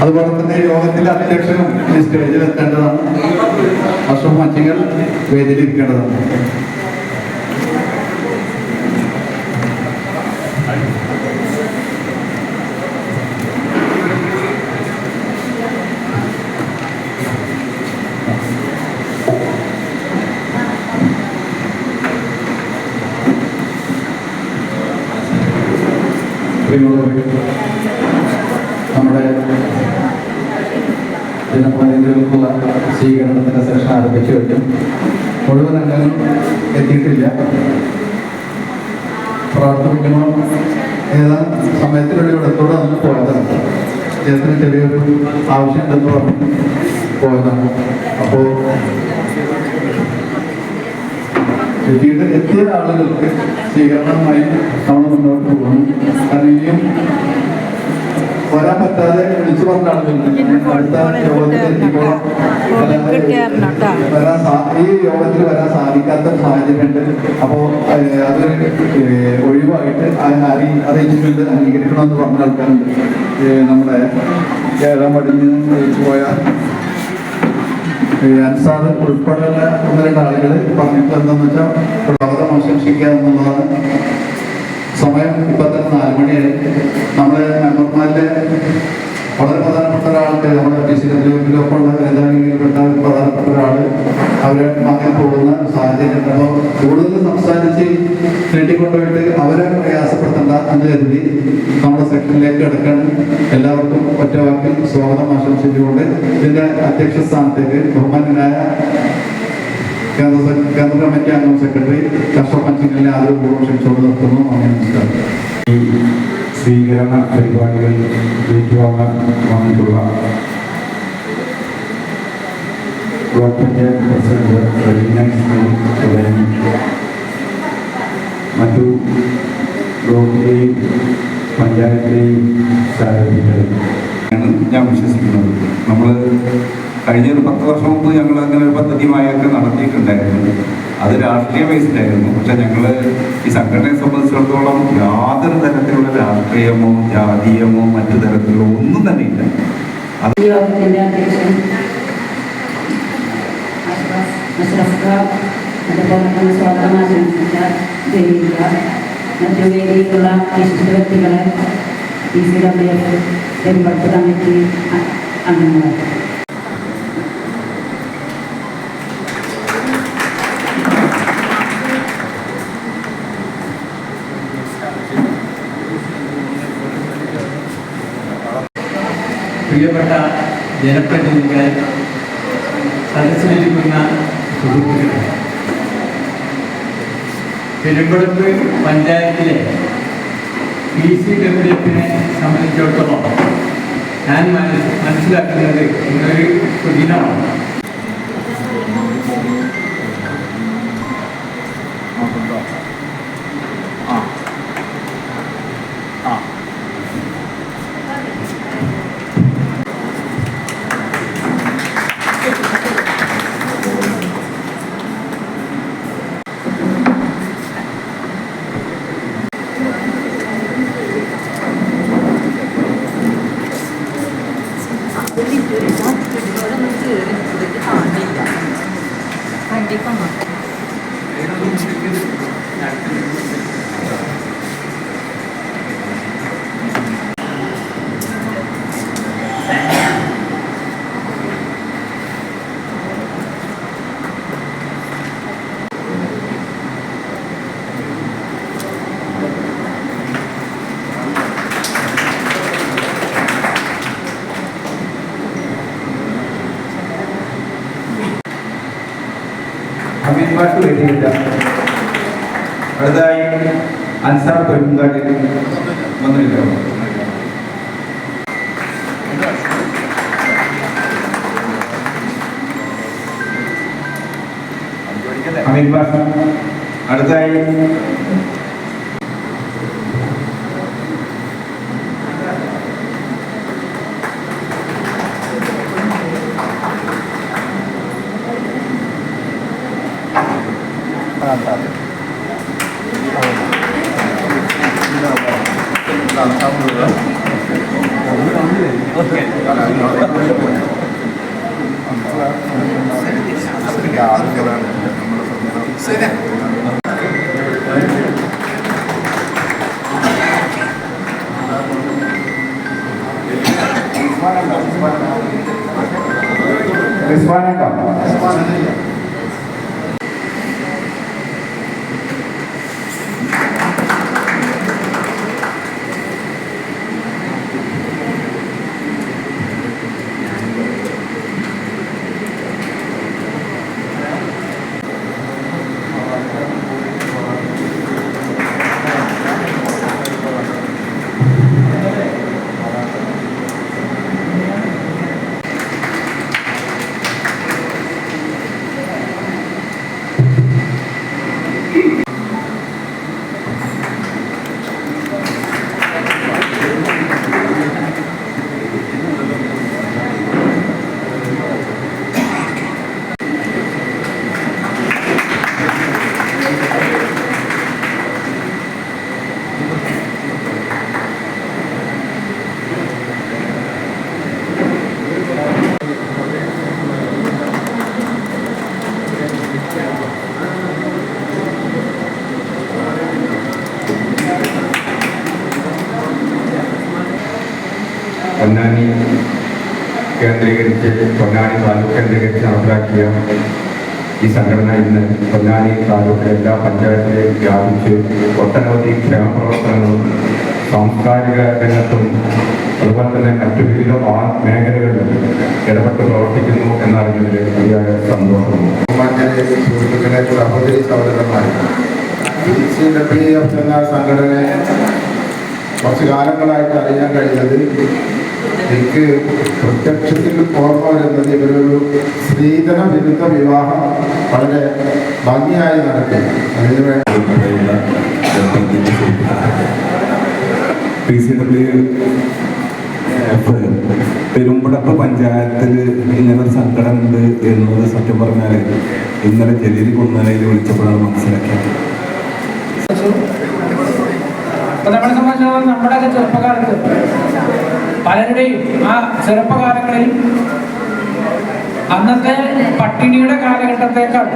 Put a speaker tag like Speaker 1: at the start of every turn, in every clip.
Speaker 1: അതുപോലെ തന്നെ യോഗത്തിന്റെ അധ്യക്ഷനും ഈ സ്റ്റേജിൽ എത്തേണ്ടതാണ്. അഷ്റഫ് മച്ചിങ്ങൽ വേദിയിലിരിക്കേണ്ടതാണ്. നമ്മുടെ ജനപ്രതിനിധികൾക്കുള്ള സ്വീകരണത്തിന്റെ സെഷൻ ആരംഭിച്ചു കഴിഞ്ഞു. മുഴുവൻ അംഗങ്ങളും എത്തിയിട്ടില്ല. പ്രവർത്തനങ്ങളും ഏതാനും സമയത്തിനുള്ളിൽ ഇടത്തോടെ നമ്മൾ പോയതാണ്. അദ്ദേഹത്തിന് ചെറിയൊരു ആവശ്യമുണ്ടെന്ന് പറഞ്ഞ് പോയതാണ്. അപ്പോൾ എത്തിയ ആളുകൾക്ക് സ്വീകരണമായി നമ്മൾ മുന്നോട്ട് പോകുന്നു. കാരണം ഇനിയും വരാൻ പറ്റാതെ വിളിച്ചു പറഞ്ഞ ആളുകളുണ്ട്. അടുത്ത യോഗത്തിൽ ഈ യോഗത്തിൽ വരാൻ സാധിക്കാത്ത സാഹചര്യമുണ്ട്. അപ്പോൾ അത് ഒഴിവായിട്ട് അറിയിച്ചിട്ടുണ്ട്, അംഗീകരിക്കണമെന്ന് പറഞ്ഞ ആൾക്കാരുണ്ട്. നമ്മുടെ കേരളം പടിഞ്ഞ് വിളിച്ചു പോയ അൻസാർ ഉൾപ്പെടെയുള്ള ഒന്ന് രണ്ട് ആളുകൾ പറഞ്ഞിട്ട് എന്താണെന്ന് വെച്ചാൽ പ്രവർത്തനം ആശംസിക്കുക എന്നുള്ളതാണ്. സമയം ഇപ്പം തന്നെ 4 മണിയായി. നമ്മുടെ മെമ്പർമാരിലെ വളരെ പ്രധാനപ്പെട്ട ഒരാൾക്ക് നമ്മുടെ ഡിസിലൊക്കെ ഉള്ള ഏതാണെങ്കിൽപ്പെട്ട പ്രധാനപ്പെട്ട ഒരാൾ അവരെ മകൻ പോകുന്ന സാഹചര്യം. അപ്പോൾ കൂടുതൽ സംസാരിച്ച് നീട്ടിക്കൊണ്ടുപോയിട്ട് അവരെ പ്രയാസപ്പെടുത്തേണ്ട എന്ന് കരുതി നമ്മുടെ സെക്ഷനിലേക്ക് കിടക്കാൻ എല്ലാവർക്കും ഒറ്റവാക്കിൽ സ്വാഗതം ആശംസിച്ചുകൊണ്ട് ഇതിൻ്റെ അധ്യക്ഷ സ്ഥാനത്തേക്ക് ബഹുമാന്യനായ കേന്ദ്ര കമ്മിറ്റി അംഗം സെക്രട്ടറി അഷ്റഫ് മച്ചിങ്ങലിനെ ആദരപൂർവ്വം ക്ഷണിച്ചുകൊണ്ട് നിർത്തുന്നു. നമസ്കാരം.
Speaker 2: ഈ സ്വീകരണ പരിപാടികൾ ഏറ്റുവാങ്ങാൻ വന്നിട്ടുള്ള ബ്ലോക്ക് പഞ്ചായത്ത് പ്രസിഡന്റ് റവീന തുടങ്ങി മറ്റു ബ്ലോക്കിലെയും പഞ്ചായത്തിലെയും സാരഥികളാണ് ഞാൻ വിശ്വസിക്കുന്നത്. നമ്മൾ കഴിഞ്ഞൊരു 10 വർഷം മുമ്പ് ഞങ്ങൾ അങ്ങനെ ഒരു പദ്ധതിയുമായൊക്കെ നടത്തിയിട്ടുണ്ടായിരുന്നു. അത് രാഷ്ട്രീയ ബേസിലായിരുന്നു. പക്ഷെ ഞങ്ങൾ ഈ സംഘടനയെ സംബന്ധിച്ചിടത്തോളം യാതൊരു തരത്തിലുള്ള രാഷ്ട്രീയമോ ജാതീയമോ മറ്റു തരത്തിലോ ഒന്നും തന്നെ ഇല്ല.
Speaker 3: മറ്റു വേദിയിലുള്ള വിശിഷ്ട വ്യക്തികളെ PCWF തെരുമ്പത്ത് കമ്മിറ്റി അംഗങ്ങളെ
Speaker 4: പ്രിയപ്പെട്ട ജനപ്രതിനിധികളെ, സദസ്സിലിരിക്കുന്ന സുഹൃത്തുക്കളെ, പെരുമ്പടപ്പ് പഞ്ചായത്തിലെ PCWF-നെ സംബന്ധിച്ചിടത്തോളം ഞാൻ മനസ്സിലാക്കുന്നത് ഇന്നൊരു സുദിനമാണ്.
Speaker 2: അമീൻമാർക്ക് വേണ്ടിയില്ല. അടുത്തതായി അൻസാർ പെരുങ്കാട് വന്നില്ല. അമീൻമാർ അടുത്തതായി പൊന്നാനി കേന്ദ്രീകരിച്ച് പൊന്നാനി താലൂക്ക് കേന്ദ്രീകരിച്ച് നടപ്പിലാക്കിയ ഈ സംഘടന ഇന്ന് പൊന്നാനി താലൂക്കിലെ എല്ലാ പഞ്ചായത്തിലെയും വ്യാപിച്ച് ഒട്ടനവധി ക്ഷേമപ്രവർത്തനങ്ങളും സാംസ്കാരിക രംഗത്തും അതുപോലെ തന്നെ മറ്റു വിവിധ മേഖലകളിലും ഇടപെട്ട് പ്രവർത്തിക്കുന്നു എന്നറിഞ്ഞതിൽ വലിയ സന്തോഷമുണ്ട്.
Speaker 1: സുഹൃത്തുക്കളെ സഹോദരി സഹോദരന്മാർ, CWF എന്ന സംഘടനയെ കുറച്ച് കാലങ്ങളായിട്ട് അറിയാൻ കഴിഞ്ഞത് എനിക്ക് പ്രത്യക്ഷത്തിൽ ഓർമ്മ വരുന്നത് ഇവരൊരു സ്ത്രീധന വിരുദ്ധ വിവാഹം വളരെ ഭംഗിയായി നടത്തി. അതിനുവേണ്ടി
Speaker 2: പെരുമ്പടപ്പ് പഞ്ചായത്തിൽ ഇങ്ങനൊരു സംഘടന ഉണ്ട് എന്നത് സത്യം പറഞ്ഞാൽ ഇന്നലെ ജലീൽ കുന്നലയിൽ വിളിച്ചപ്പോഴാണ് മനസ്സിലാക്കിയത്.
Speaker 5: അപ്പോൾ നമ്മളെ സംബന്ധിച്ചിടത്തോളം നമ്മുടെയൊക്കെ ചെറുപ്പകാലത്ത് പലരുടെയും ആ ചെറുപ്പകാലങ്ങളിൽ അന്നത്തെ പട്ടിണിയുടെ കാലഘട്ടത്തേക്കാൾ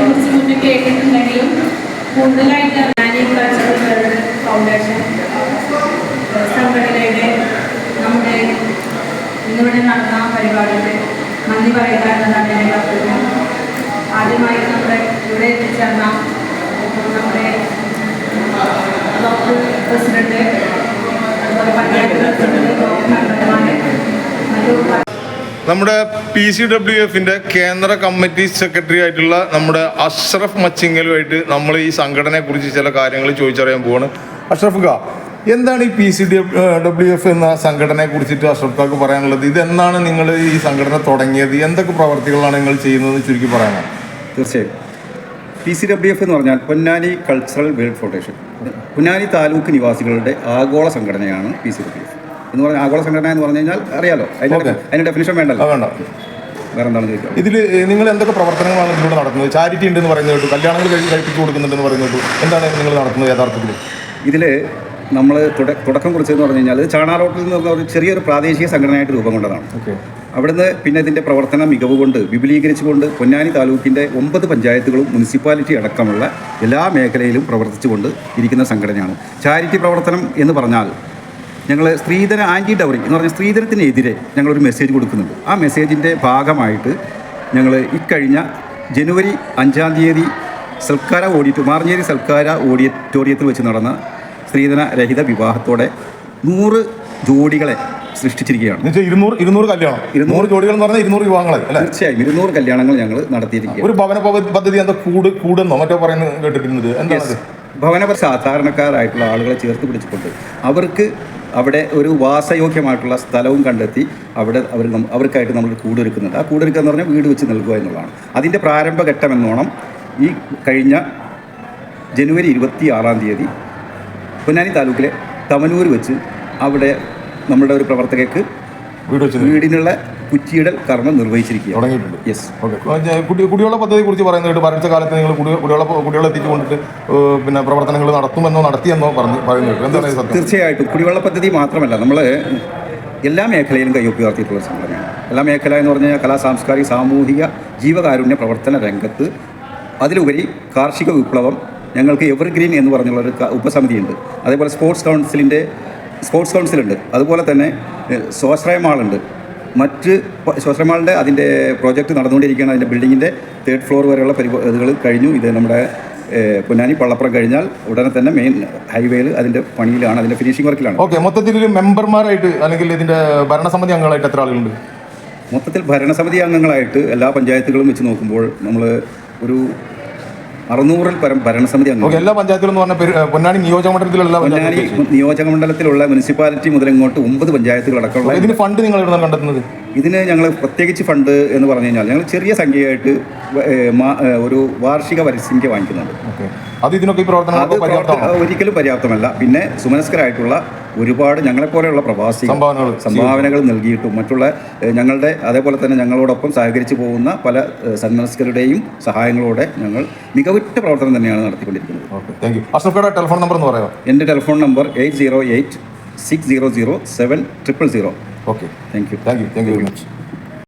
Speaker 6: കുറിച്ച് മുന്നേ കേട്ടിട്ടുണ്ടെങ്കിലും കൂടുതലായിട്ട് ഫൗണ്ടേഷൻ സംഘടനയുടെ നമ്മുടെ ഇന്നിവിടെ നടന്ന പരിപാടിയിൽ നന്ദി പറയുക എന്നതാണ് എൻ്റെ കർത്തവ്യം. ആദ്യമായി നമ്മുടെ ഇവിടെ എത്തിച്ചേർന്ന നമ്മുടെ ബ്ലോക്ക് പ്രസിഡന്റ്, അതുപോലെ പഞ്ചായത്ത് പ്രസിഡന്റ്, ബ്ലോക്ക് മെമ്പർമാർ, മറ്റു
Speaker 7: നമ്മുടെ PCWFന്റെ കേന്ദ്ര കമ്മിറ്റി സെക്രട്ടറി ആയിട്ടുള്ള നമ്മുടെ അഷ്റഫ് മച്ചിങ്ങലുമായിട്ട് നമ്മൾ ഈ സംഘടനയെക്കുറിച്ച് ചില കാര്യങ്ങൾ ചോദിച്ചറിയാൻ പോവാണ്. അഷ്റഫ് ഖാ, എന്താണ് ഈ PCWF എന്ന സംഘടനയെ കുറിച്ചിട്ട് അഷ്റഫ് ഖാക്ക് പറയാനുള്ളത്? ഇതെന്നാണ് നിങ്ങൾ ഈ സംഘടന തുടങ്ങിയത്? എന്തൊക്കെ പ്രവർത്തികളാണ് നിങ്ങൾ ചെയ്യുന്നതെന്ന് ചുരുക്കി പറയാനോ?
Speaker 8: തീർച്ചയായും. PCWF എന്ന് പറഞ്ഞാൽ Ponnani cultural world foundation, Ponnani taluk നിവാസികളുടെ ആഗോള സംഘടനയാണ് PCWF എന്ന് പറഞ്ഞാൽ. ആഗോള സംഘടന എന്ന് പറഞ്ഞു കഴിഞ്ഞാൽ അറിയാലോ, അതിൻ്റെ ഡെഫിനിഷൻ വേണ്ടല്ലോ.
Speaker 7: വേണ്ട,
Speaker 8: വേറെ എന്താണ് ചോദിക്കുക?
Speaker 7: ഇതിൽ നിങ്ങൾ എന്തൊക്കെ പ്രവർത്തനങ്ങളാണ് ഇതിലൂടെ നടത്തുന്നത്? ചാരിറ്റി ഉണ്ടെന്ന് പറയുന്നത് കേട്ടു, കല്യാണങ്ങൾ കഴിപ്പിച്ചു കൊടുക്കുന്നുണ്ടെന്ന് പറയുന്നത് കേട്ടു. എന്താണ് നിങ്ങൾ നടത്തുന്നത് യഥാർത്ഥത്തിൽ?
Speaker 8: ഇതിൽ നമ്മൾ തുടക്കം കുറിച്ചതെന്ന് പറഞ്ഞു കഴിഞ്ഞാൽ ചാണാറോട്ടിൽ നിന്ന് പറഞ്ഞ ഒരു ചെറിയൊരു പ്രാദേശിക സംഘടനയായിട്ട് രൂപം കൊണ്ടതാണ്. അവിടുന്ന് പിന്നെ ഇതിൻ്റെ പ്രവർത്തന മികവ് കൊണ്ട് വിപുലീകരിച്ചുകൊണ്ട് പൊന്നാനി താലൂക്കിൻ്റെ 9 പഞ്ചായത്തുകളും മുനിസിപ്പാലിറ്റി അടക്കമുള്ള എല്ലാ മേഖലയിലും പ്രവർത്തിച്ചുകൊണ്ട് ഇരിക്കുന്ന സംഘടനയാണ്. ചാരിറ്റി പ്രവർത്തനം എന്ന് പറഞ്ഞാൽ ഞങ്ങൾ സ്ത്രീധന ആൻറ്റി ഡൗറി എന്ന് പറഞ്ഞാൽ സ്ത്രീധനത്തിനെതിരെ ഞങ്ങളൊരു മെസ്സേജ് കൊടുക്കുന്നുണ്ട്. ആ മെസ്സേജിൻ്റെ ഭാഗമായിട്ട് ഞങ്ങൾ ഇക്കഴിഞ്ഞ ജനുവരി 5-ാം തീയതി മാർഞ്ഞേരി സൽക്കാര ഓഡിറ്റോറിയത്തിൽ വെച്ച് നടന്ന സ്ത്രീധന രഹിത വിവാഹത്തോടെ 100 ജോഡികളെ സൃഷ്ടിച്ചിരിക്കുകയാണ്.
Speaker 7: 200 കല്യാണം, 200 ജോഡികൾ എന്ന് പറഞ്ഞാൽ 200 വിവാഹങ്ങൾ.
Speaker 8: തീർച്ചയായും 200 കല്യാണങ്ങൾ ഞങ്ങൾ നടത്തിയിരിക്കുകയാണ്.
Speaker 7: ഒരു ഭവന പദ്ധതി എന്താ കൂടുന്നോ മറ്റോ പറയുന്നത് കേട്ടിട്ടുണ്ട്. എന്താണ്
Speaker 8: ഭവന സാധാരണക്കാരായിട്ടുള്ള ആളുകളെ ചേർത്ത് പിടിച്ചുകൊണ്ട് അവർക്ക് അവിടെ ഒരു വാസയോഗ്യമായിട്ടുള്ള സ്ഥലവും കണ്ടെത്തി അവർക്കായിട്ട് നമ്മൾ കൂടൊരുക്കുന്നുണ്ട്. ആ കൂടൊരുക്കുക എന്ന് പറഞ്ഞാൽ വീട് വെച്ച് നൽകുക എന്നുള്ളതാണ് അതിൻ്റെ പ്രാരംഭഘട്ടം എന്നോണം. ഈ കഴിഞ്ഞ ജനുവരി 26-ാം തീയതി പൊന്നാനി താലൂക്കിലെ തമനൂർ വെച്ച് അവിടെ നമ്മളുടെ ഒരു പ്രവർത്തകയ്ക്ക് വീടിനുള്ള കുറ്റിയിടൽ കർമ്മം നിർവഹിച്ചിരിക്കുകയാണ്.
Speaker 7: തുടങ്ങിയിട്ടുണ്ട്.
Speaker 8: യെസ്.
Speaker 7: ഓക്കെ. കുടിവെള്ള പദ്ധതിയെ കുറിച്ച് പറയുന്നതായിട്ട് വരൾച്ച കാലത്ത് നിങ്ങൾ കുടിവെള്ളം എത്തിച്ചു കൊണ്ടിട്ട് പിന്നെ പ്രവർത്തനങ്ങൾ നടത്തുമെന്നോ നടത്തിയെന്നോ പറയുന്നുണ്ട്. എന്താണ് സത്യം?
Speaker 8: തീർച്ചയായിട്ടും കുടിവെള്ള പദ്ധതി മാത്രമല്ല, നമ്മൾ എല്ലാ മേഖലയിലും കയ്യൊപ്പി ഉയർത്തിയിട്ടുള്ള സംഘടനയാണ്. എല്ലാ മേഖല എന്ന് പറഞ്ഞു കഴിഞ്ഞാൽ കലാ, സാംസ്കാരിക, സാമൂഹിക, ജീവകാരുണ്യ പ്രവർത്തന രംഗത്ത് അതിലുപരി കാർഷിക വിപ്ലവം, ഞങ്ങൾക്ക് എവർഗ്രീൻ എന്ന് പറഞ്ഞുള്ളൊരു ഉപസമിതിയുണ്ട്. അതേപോലെ സ്പോർട്സ് കൗൺസിലുണ്ട്. അതുപോലെ തന്നെ സ്വാശ്രയമാളുണ്ട്. മറ്റ് സ്വാശ്രയമാളിൻ്റെ അതിൻ്റെ പ്രോജക്റ്റ് നടന്നുകൊണ്ടിരിക്കുകയാണ്. അതിൻ്റെ ബിൽഡിങ്ങിൻ്റെ 3rd ഫ്ലോർ വരെയുള്ള ഇതുകൾ കഴിഞ്ഞു. ഇത് നമ്മുടെ പൊന്നാനി പള്ളപ്പുറം കഴിഞ്ഞാൽ ഉടനെ തന്നെ മെയിൻ ഹൈവേയിൽ അതിൻ്റെ പണിയിലാണ്, അതിൻ്റെ ഫിനിഷിംഗ് വർക്കിലാണ്.
Speaker 7: ഓക്കെ. മൊത്തത്തിൽ ഒരു മെമ്പർമാരായിട്ട് അല്ലെങ്കിൽ ഇതിൻ്റെ ഭരണസമിതി അംഗങ്ങളായിട്ട് എത്ര ആളുകളുണ്ട്?
Speaker 8: മൊത്തത്തിൽ ഭരണസമിതി അംഗങ്ങളായിട്ട് എല്ലാ പഞ്ചായത്തുകളും വെച്ച് നോക്കുമ്പോൾ നമ്മൾ ഒരു 600-ൽ പരം ഭരണസമിതി അംഗങ്ങൾ.
Speaker 7: എല്ലാ പഞ്ചായത്തുകളും എന്ന് പറഞ്ഞാൽ പൊന്നാനി നിയോജകമണ്ഡലത്തിലുള്ള
Speaker 8: പൊന്നാനി നിയോജകമണ്ഡലത്തിലുള്ള മുനിസിപ്പാലിറ്റി മുതൽ ഇങ്ങോട്ട് 9 പഞ്ചായത്തുകളടക്കമുള്ള.
Speaker 7: ഇതിന് ഫണ്ട് നിങ്ങൾ എവിടെ നിന്നാണ് കണ്ടെത്തുന്നത്?
Speaker 8: ഇതിന് ഞങ്ങൾ പ്രത്യേകിച്ച് ഫണ്ട് എന്ന് പറഞ്ഞു കഴിഞ്ഞാൽ ഞങ്ങൾ ചെറിയ സംഖ്യയായിട്ട് ഒരു വാർഷിക പരിസംഖ്യ വാങ്ങിക്കുന്നുണ്ട്.
Speaker 7: അത് ഇതിനൊക്കെ ഈ പ്രവർത്തനം
Speaker 8: ഒരിക്കലും പര്യാപ്തമല്ല. പിന്നെ സുമനസ്കരായിട്ടുള്ള ഒരുപാട് ഞങ്ങളെപ്പോലെയുള്ള പ്രവാസി സംഭാവനകൾ നൽകിയിട്ടും മറ്റുള്ള ഞങ്ങളുടെ അതേപോലെ തന്നെ ഞങ്ങളോടൊപ്പം സഹകരിച്ചു പോകുന്ന പല സന്മനസ്കരുടെയും സഹായങ്ങളോടെ ഞങ്ങൾ മികവുറ്റ പ്രവർത്തനം തന്നെയാണ് നടത്തിക്കൊണ്ടിരിക്കുന്നത്.
Speaker 7: Thank you. അഷ്റഫ്കയുടെ ടെലിഫോൺ നമ്പർ എന്ന് പറയാമോ?
Speaker 8: എൻ്റെ telephone number 808 600 7000. Okay. Thank you very much.